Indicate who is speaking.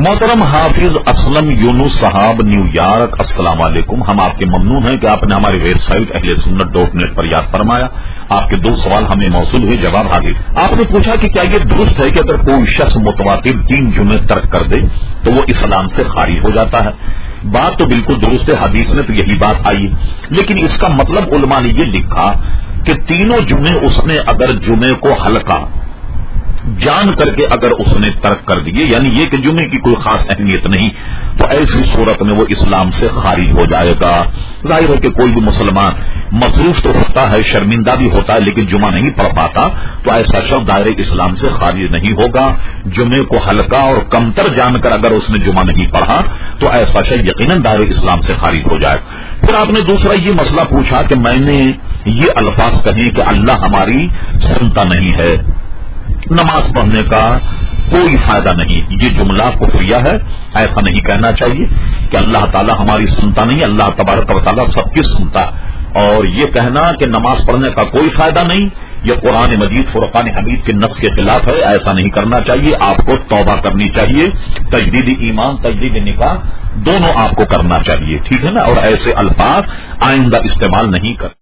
Speaker 1: محترم حافظ اسلم یونس صاحب نیو یارک، السلام علیکم. ہم آپ کے ممنون ہیں کہ آپ نے ہماری ویب سائٹ اہلسنت.net پر یاد فرمایا. آپ کے 2 سوال ہمیں موصول ہوئے، جواب حاضر. آپ نے پوچھا کہ کیا یہ درست ہے کہ اگر کوئی شخص متواتر 3 جمعے ترک کر دے تو وہ اسلام سے خارج ہو جاتا ہے؟ بات تو بالکل درست ہے، حدیث میں تو یہی بات آئی، لیکن اس کا مطلب علماء نے یہ لکھا کہ تینوں جمعے اس نے اگر جمعے کو ہلکا جان کر کے اگر اس نے ترک کر دیے، یعنی یہ کہ جمعے کی کوئی خاص اہمیت نہیں، تو ایسی صورت میں وہ اسلام سے خارج ہو جائے گا. ظاہر ہے کہ کوئی بھی مسلمان مصروف تو ہوتا ہے، شرمندہ بھی ہوتا ہے، لیکن جمعہ نہیں پڑھ پاتا، تو ایسا شخص دائرے اسلام سے خارج نہیں ہوگا. جمعے کو ہلکا اور کمتر جان کر اگر اس نے جمعہ نہیں پڑھا تو ایسا شخص یقیناً دائرے اسلام سے خارج ہو جائے. پھر آپ نے دوسرا یہ مسئلہ پوچھا کہ میں نے یہ الفاظ کہے کہ اللہ ہماری سنتا نہیں ہے، نماز پڑھنے کا کوئی فائدہ نہیں، یہ جملہ کفریہ ہے. ایسا نہیں کہنا چاہیے کہ اللہ تعالیٰ ہماری سنتا نہیں، اللہ تبارک و تعالیٰ سب کی سنتا. اور یہ کہنا کہ نماز پڑھنے کا کوئی فائدہ نہیں، یہ قرآن مجید فرقان حمید کے نص کے خلاف ہے. ایسا نہیں کرنا چاہیے. آپ کو توبہ کرنی چاہیے، تجدید ایمان، تجدید نکاح دونوں آپ کو کرنا چاہیے، ٹھیک ہے نا. اور ایسے الفاظ آئندہ استعمال نہیں کر